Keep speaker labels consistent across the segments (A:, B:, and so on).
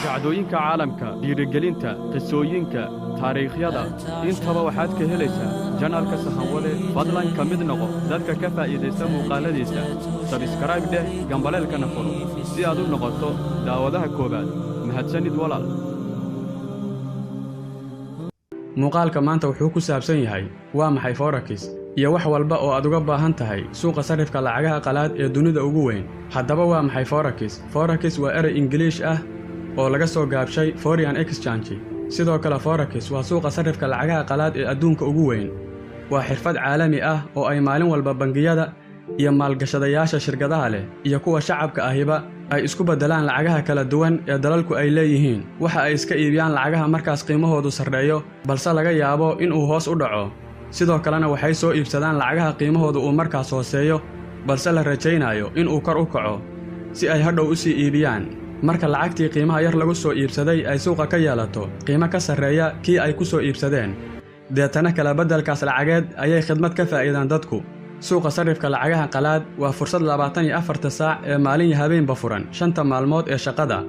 A: dhacdooyinka caalamka, dhiirigelinta, qisooyinka, taariikhyada, intaba waxaad ka helaysaa janaalka Sahanwade. Fadlan ka mid noqo dadka ka faa'iideysta muuqaaladiisa. Subscribe dheh, gambaleelkana furo si aad u noqoto daawadaha koobaad. Mahadsanid walaal.
B: muuqaalka maanta wuxuu ku saabsan yahay waa maxay forex iyo wax walba oo aad uga baahan tahay suuqa sarifka lacagaha qalaad ee dunida ugu weyn. Haddaba waa maxay forex? Forex waa eray Ingiriis ah oo laga soo gaabshay foreign exchange. Sidoo kale forex waa suuqa sarifka lacagaha qalaad ee adduunka ugu weyn. Waa xirfad caalami ah oo ay maalin walba bangiyada iyo maalgashadayaasha shirkadaha leh iyo kuwa shacabka ahiba ay isku bedelaan lacagaha kala duwan ee dalalku ay leeyihiin. Waxa ay iska iibiyaan lacagaha markaas qiimahoodu sarreeyo balse laga yaabo in uu hoos u dhaco. Sidoo kalena waxay soo iibsadaan lacagaha qiimahoodu uu markaas hooseeyo balse la rajaynayo in uu kor u kaco si ay hadhow u sii iibiyaan. Marka lacagtii qiimaha yar lagu soo iibsaday ay suuqa ka yeelato qiimo ka sarreeya kii ay ku soo iibsadeen, deetana kala beddelkaas lacageed ayay khidmad ka faa'iidaan dadku. suuqa sarifka lacagaha qalaad waa fursad 24 saac ee maalin iyo habeenba furan 5 maalmood ee shaqada.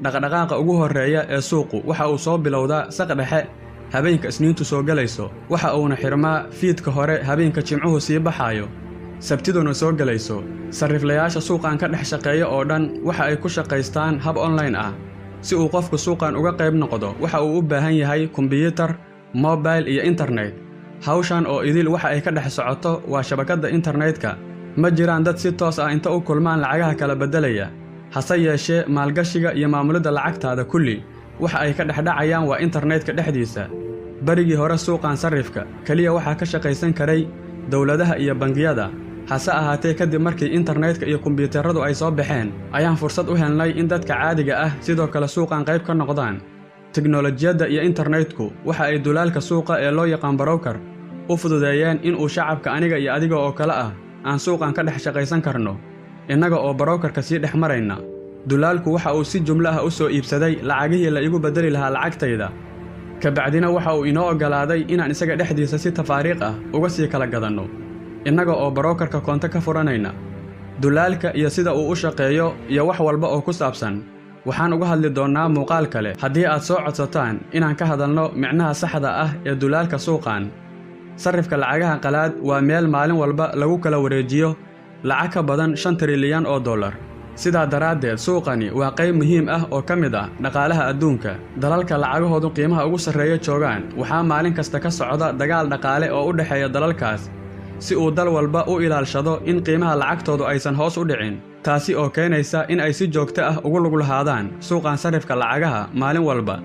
B: Dhaqdhaqaaqa ugu horeeya ee suuqu waxa uu soo bilowdaa saq dhexe habeenka Isniintu soo galayso, waxa uuna xirmaa fiidka hore habeenka Jimcuhu sii baxayo, Sabtiduna soo galayso. Sariflayaasha suuqan ka dhex shaqeeya oo dhan waxa ay ku shaqaystaan hab online ah. Si uu qofku suuqan uga qayb noqdo, waxa uu u baahan yahay kombiyuutar, mobile iyo internet. Hawshan oo idil waxa ay ka dhex socoto waa shabakadda internetka. Ma jiraan dad si toos ah inta u kulmaan lacagaha kala bedelaya. Hase yeeshee maalgashiga iyo maamulidda lacagtaada kulli waxa ay ka dhexdhacayaan waa internetka dhexdiisa. Barigii hore suuqan sarifka kaliya waxaa ka shaqaysan karay dawladaha iyo bangiyada. Hase ahaatee kadib markii internetka iyo kombiyuutaradu ay soo baxeen, ayaan fursad u helnay in dadka caadiga ah sidoo kale suuqan qayb ka noqdaan. Tiknoolajiyadda iyo internetku waxa ay dulaalka suuqa ee loo yaqaan broker u fududeeyeen in uu shacabka aniga iyo adiga oo kale ah aan suuqan ka dhex shaqaysan karno innaga oo brokerka sii dhex marayna. Dulaalku waxa uu si jumlo ah u soo iibsaday lacagihii la igu bedeli lahaa lacagtayda, kabacdina waxa uu inoo ogolaaday inaan isaga dhexdiisa si tafaariiq ah uga sii kala gadanno innaga oo brokerka koonto ka furanayna. Dulaalka iyo sida uu u shaqeeyo iyo wax walba oo ku saabsan waxaan uga hadli doonnaa muuqaal kale haddii aad soo codsataan inaan ka hadalno micnaha saxda ah ee dulaalka suuqan. Sarifka lacagaha qalaad waa meel maalin walba lagu kala wareejiyo lacag ka badan 5 trilyan oo dollar. Sidaa daraaddeed suuqani waa qayb muhiim ah oo ka mid ah dhaqaalaha adduunka. Dalalka lacagahoodu qiimaha ugu sarreeya joogaan waxaa maalin kasta ka socda dagaal dhaqaale oo u dhexeeya dalalkaas si uu dal walba u ilaalshado in qiimaha lacagtoodu aysan hoos u dhicin. Taasi oo keenaysa in ay si joogto ah ugu lug lahaadaan suuqan sarifka lacagaha maalin walba.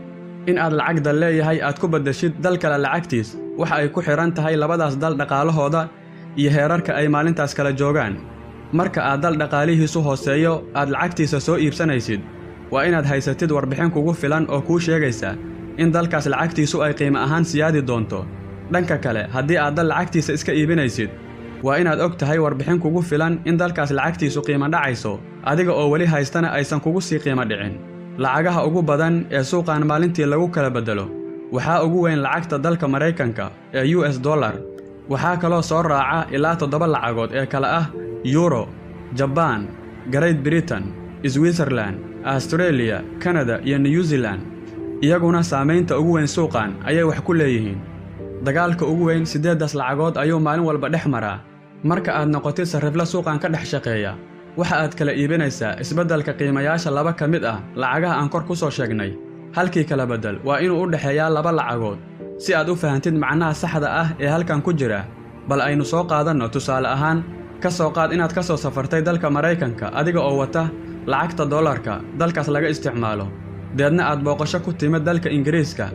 B: In aad lacag dal leeyahay aad ku beddeshid dal kale lacagtiis waxa ay ku xiran tahay labadaas dal dhaqaalahooda iyo heerarka ay maalintaas kala joogaan. Marka aad dal dhaqaalihiisu hooseeyo aad lacagtiisa soo iibsanaysid, waa inaad haysatid warbixin kugu filan oo kuu sheegaysa in dalkaas lacagtiisu ay qiimo ahaan siyaadi doonto. Dhanka kale, haddii aad dal lacagtiisa iska iibinaysid, waa inaad og tahay warbixin kugu filan in dalkaas lacagtiisu qiimo dhacayso, adiga oo weli haystana aysan kugu sii qiimo dhicin. Lacagaha ugu badan ee suuqan maalintii lagu kala bedelo waxaa ugu weyn lacagta dalka Mareykanka ee US dollar. Waxaa kaloo soo raaca ilaa 7 lacagood ee kala ah Euro, Japan, Great Britain, Switzerland, Australia, Canada iyo New Zealand. Iyaguna saamaynta ugu weyn suuqan ayay wax ku leeyihiin. Dagaalka ugu weyn 8 lacagood ayuu maalin walba dhex maraa. Marka aad noqotid sarifla suuqan ka dhex shaqeeya, waxa aad kala iibinaysaa isbeddelka qiimayaasha 2 ka mid ah lacagaha aan kor ku soo sheegnay. Halkii kala bedel waa inuu u dhexeeyaa 2 lacagood. Si aad u fahantid macnaha saxda ah ee halkan ku jira, bal aynu soo qaadanno tusaale ahaan. Ka soo qaad inaad ka soo safartay dalka Mareykanka adiga oo wata lacagta dollarka dalkaas laga isticmaalo, deedna aad booqasho ku timid dalka Ingiriiska,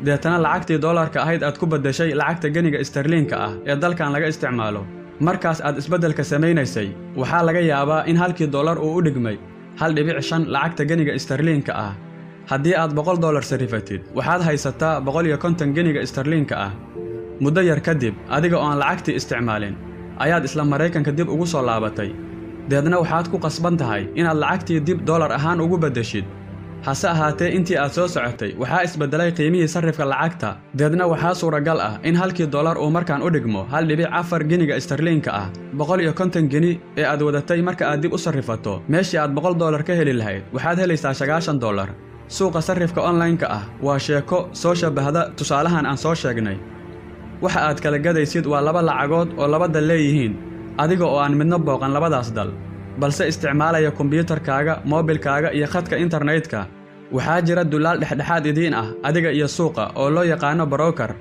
B: deetana lacagtii dollarka ahayd aad ku beddeshay lacagta ganiga sterlinka ah ee dalkan laga isticmaalo. Markaas aad isbeddelka samaynaysay waxaa laga yaabaa in halkii dollar uu u dhigmay 1.5 lacagta ganiga sterlinka ah. Haddii aad $100 sarifatid, waxaad haysataa 150 ganiga sterlinka ah. Muddo yar kadib, adiga oo aan lacagtii isticmaalin, ayaad isla Mareykanka dib ugu soo laabatay. Deedna waxaad ku qasban tahay inaad lacagtii dib dollar ahaan ugu beddeshid. Hase ahaatee intii aad soo socotay waxaa isbedelay qiimihii sarifka lacagta. Deedna waxaa suuragal ah in halkii dollar uu markaan u dhigmo 1.4 ganiga sterlinka ah. 150 gani ee aad wadatay marka aad dib u sarifato meeshii aad $100 ka heli lahayd waxaad helaysaa $90. suuqa sarrifka online-ka ah waa sheeko soo shabahda tusaalahan aan soo sheegnay. waxa aad kala gadaysid waa laba lacagood oo laba dal leeyihiin, adiga oo aan midna booqan labadaas dal, balse isticmaalaya kombiyuutarkaaga, moobilkaaga iyo khadka internetka. waxaa jira dulaal dhexdhexaad idiin ah adiga iyo suuqa oo loo yaqaano broker.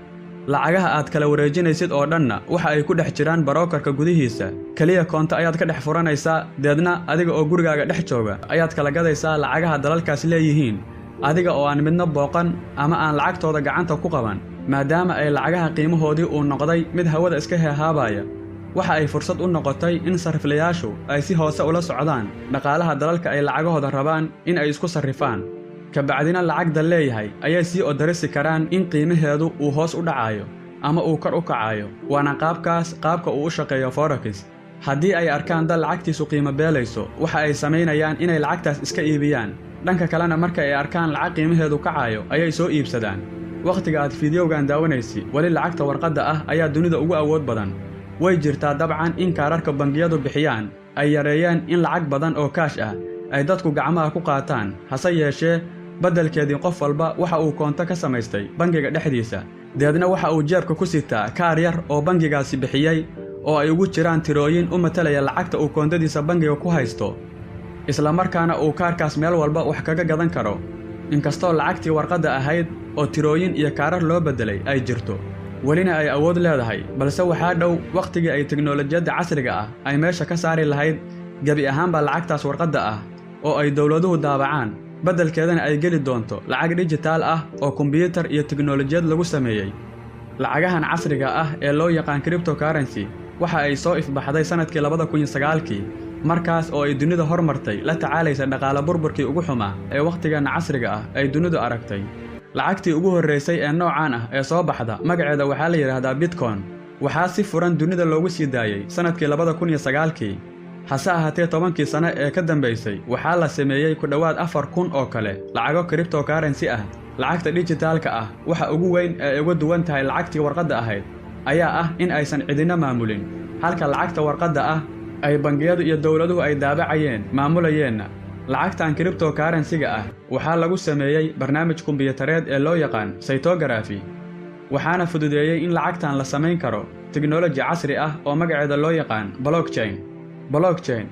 B: lacagaha aad kala wareejinaysid oo dhanna waxa ay ku dhex jiraan brokerka gudihiisa. keliya koonto ayaad ka dhex furanaysaa, deedna adiga oo gurigaaga dhex jooga ayaad kala gadaysaa lacagaha dalalkaas leeyihiin, adiga oo aan midna booqan ama aan lacagtooda gacanta ku qaban, maadaama ay lacagaha qiimahoodii uu noqday mid hawada iska heehaabaya. waxa ay fursad u noqotay in sariflayaashu ay si hoose ula socdaan dhaqaalaha dalalka ay lacagahooda rabaan in ay isku sarrifaan. kabacdina lacag dal leeyahay ayay sii odarisi karaan in qiimaheedu uu hoos u dhacayo ama uu kor u kacayo. waana qaabka uu u shaqeeyo forex. haddii ay arkaan dal lacagtiisu qiimo beelayso, waxa ay samaynayaan inay lacagtaas iska iibiyaan. dhanka kalena marka ay arkaan lacag qiimaheedu kacayo ayay soo iibsadaan. wakhtiga aad fiidiyowgan daawanaysi, weli lacagta warqadda ah ayaa dunida ugu awood badan. way jirtaa dabcan in kaararka bangiyadu bixiyaan ay yareeyeen in lacag badan oo kaash ah ay dadku gacmaha ku qaataan, hase yeeshee beddelkeedii qof walba waxa uu koonto ka samaystay bangiga dhexdiisa, deedna waxa uu jeebka ku sitaa kaar yar oo bangigaasi bixiyey oo ay ugu jiraan tirooyin u matalaya lacagta uu koontadiisa bangiga ku haysto, isla markaana uu kaarkaas meel walba wax kaga gadan karo. inkastoo lacagtii warqadda ahayd oo tirooyin iyo kaarar loo beddelay ay jirto, welina ay awood leedahay, balse waxaa dhow wakhtigii ay teknolojiyadda casriga ah ay meesha ka saari lahayd gebi ahaanba lacagtaas warqadda ah oo ay dowladuhu daabacaan, beddelkeedana ay geli doonto lacag dijitaal ah oo kombiyuutar iyo teknolojiyad lagu sameeyey. lacagahan casriga ah ee loo yaqaan cryptocurrency waxa ay soo ifbaxday sannadkii 2009kii, markaas oo ay dunida hormartay la tacaalaysa dhaqaale burburkii ugu xumaa ee wakhtigan casriga ah ay dunidu aragtay. lacagtii ugu horreysay ee noocaan ah ee soo baxda magaceeda waxaa la yidhaahdaa bitcoin. waxaa si furan dunida loogu sii daayey sannadkii 2009kii. hase ahaatee 10kii sano ee ka dambaysay waxaa la sameeyey ku dhowaad 4,000 oo kale lacago cryptocurrency ah. lacagta dijitaalka ah waxa ugu weyn ee uga duwan tahay lacagtii warqadda ahayd ayaa ah in aysan cidina maamulin, halka lacagta warqadda ah ay bangiyadu iyo dowladuhu ay daabacayeen maamulayeenna. lacagtan cryptocurrency-ga ah waxaa lagu sameeyey barnaamij kombiyuutareed ee loo yaqaan cytography, waxaana fududeeyey in lacagtan la samayn karo teknoloji casri ah oo magaceeda loo yaqaan blockchain.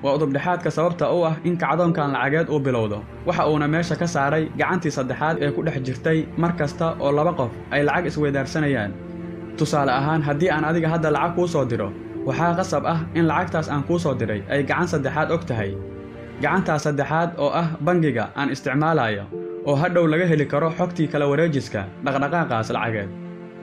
B: waa udubdhexaadka sababta u ah in kacdoonkan lacageed uu bilowdo. waxa uuna meesha ka saaray gacantii saddexaad ee ku dhex jirtay mar kasta oo laba qof ay lacag isweydaarsanayaan. tusaale ahaan, haddii aan adiga hadda lacag kuu soo diro, waxaa qasab ah in lacagtaas aan kuu soo diray ay gacan saddexaad og tahay. gacantaas saddexaad oo ah bangiga aan isticmaalayo, oo hadhow laga heli karo xogtii kala wareejiska dhaqdhaqaaqaas lacageed.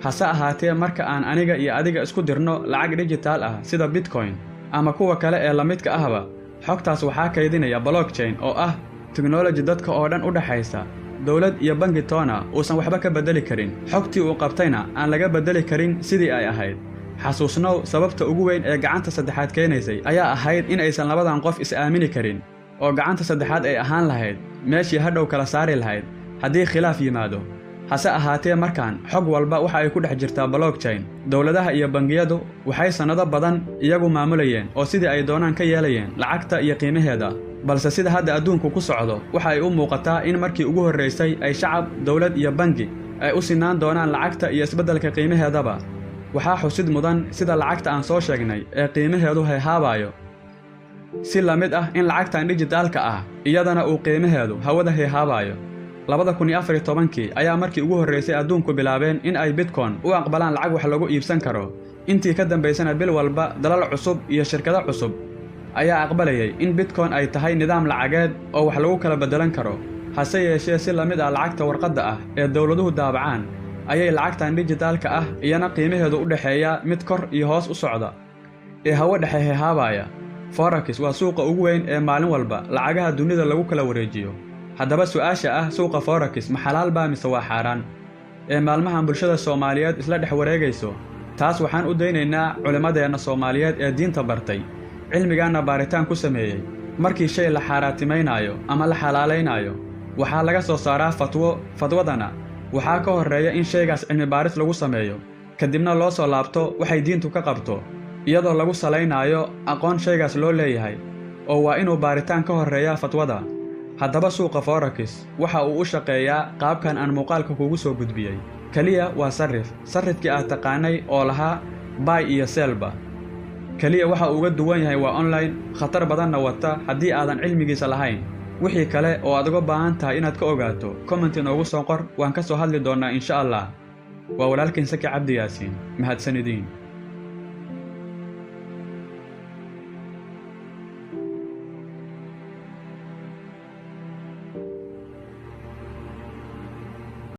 B: hase ahaatee marka aan aniga iyo adiga isku dirno lacag dijitaal ah sida bitcoin ama kuwa kale ee la midka ahba, xogtaas waxaa kaydinaya blockchain oo ah teknoloji dadka oo dhan u dhaxaysa. dowlad iyo bangi toona uusan waxba ka beddeli karin, xogtii uu qabtayna aan laga beddeli karin sidii ay ahayd. xasuusnow, sababta ugu weyn ee gacanta saddexaad keenaysay ayaa ahayd in aysan labadan qof is-aamini karin, oo gacanta saddexaad ay ahaan lahayd meeshii hadhow kala saari lahayd haddii khilaaf yimaado. hase ahaatee markaan xog walba waxa ay ku dhex jirtaa blockchain. dowladaha iyo bangiyadu waxay sannado badan iyagu maamulayeen oo sidii ay doonaan ka yeelayeen lacagta iyo qiimaheeda, balse sida hadda adduunku ku socdo waxa ay u muuqataa in markii ugu horraysay ay shacab, dowlad iyo bangi ay u sinaan doonaan lacagta iyo isbeddelka qiimaheedaba. waxaa xusid mudan sida lacagta aan soo sheegnay ee qiimaheedu heehaabayo, si la mid ah in lacagtan dijitaalka ah iyadana uu qiimaheedu hawada heehaabayo. 2014kii ayaa markii ugu horraysay adduunku bilaabeen in ay bitcoin u aqbalaan lacag wax lagu iibsan karo. intii ka dambaysana bil walba dalal cusub iyo shirkado cusub ayaa aqbalayay in bitcoin ay tahay nidaam lacageed oo wax lagu kala beddelan karo. hase yeeshee si la mid ah lacagta warqadda ah ee dowladuhu daabacaan ayay lacagtan dijitaalka ah iyana qiimaheedu u dhexeeya mid kor iyo hoos u socda ee hawo dhexe heehaabaya. forex waa suuqa ugu weyn ee maalin walba lacagaha dunida lagu kala wareejiyo. haddaba su'aasha ah suuqa forex ma xalaal baa mise waa xaaraan ee maalmahan bulshada Soomaaliyeed isla dhex wareegayso, taas waxaan u daynaynaa culimadeenna Soomaaliyeed ee diinta bartay, cilmigaana baaritaan ku sameeyey. markii shay la xaaraatimaynayo ama la xalaalaynayo, waxaa laga soo saaraa fatwadana waxaa ka horreeya in shaygaas cilmi baaris lagu sameeyo, kadibna loo soo laabto waxay diintu ka qabto, iyadoo lagu salaynayo aqoon shaygaas loo leeyahay, oo waa inuu baaritaan ka horreeya fatwada. haddaba suuqa forex waxa uu u shaqeeyaa qaabkan aan muuqaalka kugu soo gudbiyey kaliya waa sarrifkii aad taqaanay oo lahaa buy iyo sellba kaliya waxa uu uga duwan yahay waa online khatar badanna wata haddii aadan cilmigiisa lahayn wixii kale oo aad uga baahan tahay inaad ka ogaato comment inoogu soo qor waan ka soo hadli doonnaa insha allah waa walaalkiin Saki Cabdi Yaasiin mahadsanidin